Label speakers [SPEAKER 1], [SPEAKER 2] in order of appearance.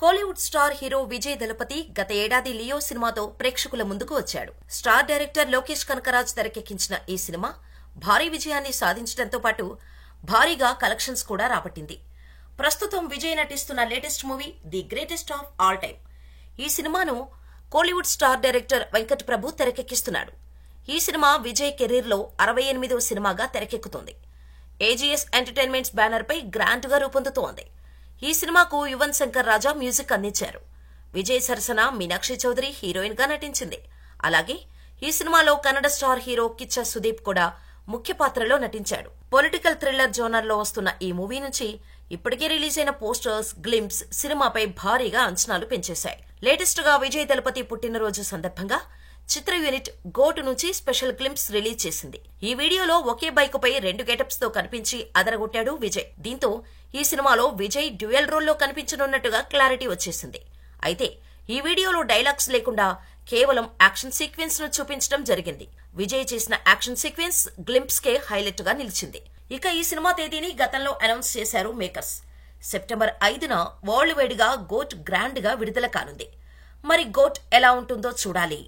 [SPEAKER 1] Kollywood star hero Vijay దళపతి గత ఏడాది Leo సినిమాతో ప్రేక్షకుల ముందుకు వచ్చాడు. స్టార్ డైరెక్టర్ లోకేష్ కనకరాజ్ తెరకెక్కించిన ఈ సినిమా భారీ విజయాన్ని సాధించడంతో పాటు భారీగా కలెక్షన్స్ కూడా రాబట్టింది. ప్రస్తుతం విజయ్ నటిస్తున్న latest movie the greatest of all time. ఈ సినిమాను కోలీవుడ్ స్టార్ డైరెక్టర్ వెంకట్ ప్రభు తెరకెక్కిస్తున్నాడు. ఈ సినిమా విజయ్ కెరీర్లో 68వ సినిమాగా తెరకెక్కుతోంది. ఏజీఎస్ ఎంటర్టైన్మెంట్స్ బ్యానర్ పై గ్రాండ్ గా రూపొందుతోంది. ఈ సినిమాకు యువన్ శంకర్ రాజా మ్యూజిక్ అందించారు. విజయ్ సరసన మీనాక్షి చౌదరి హీరోయిన్ గా నటించింది. అలాగే ఈ సినిమాలో కన్నడ స్టార్ హీరో కిచ్చా సుదీప్ కూడా ముఖ్య పాత్రలో నటించాడు. పొలిటికల్ థ్రిల్లర్ జోనర్ లో వస్తున్న ఈ మూవీ నుంచి ఇప్పటికే రిలీజ్ అయిన పోస్టర్స్, గ్లింప్స్ సినిమాపై భారీగా అంచనాలు పెంచేశాయి. లేటెస్ట్ గా విజయ్ దళపతి పుట్టినరోజు సందర్భంగా చిత్ర యూనిట్ గోటు నుంచి స్పెషల్ గ్లింప్స్ రిలీజ్ చేసింది. ఈ వీడియోలో ఒకే బైక్ పై 2 గెటప్స్ తో కనిపించి అదరగొట్టాడు విజయ్. దీంతో ఈ సినిమాలో విజయ్ డ్యూయల్ రోల్లో కనిపించనున్నట్టుగా క్లారిటీ వచ్చేసింది. అయితే ఈ వీడియోలో డైలాగ్స్ లేకుండా కేవలం యాక్షన్ సీక్వెన్స్ ను చూపించడం జరిగింది. విజయ్ చేసిన యాక్షన్ సీక్వెన్స్ గ్లింప్స్ కే హైలైట్ గా నిలిచింది. ఇక ఈ సినిమా తేదీని గతంలో అనౌన్స్ చేశారు మేకర్స్. సెప్టెంబర్ 5న వరల్డ్ వైడ్ గా గోట్ గ్రాండ్ గా విడుదల కానుంది. మరి గోట్ ఎలా ఉంటుందో చూడాలి.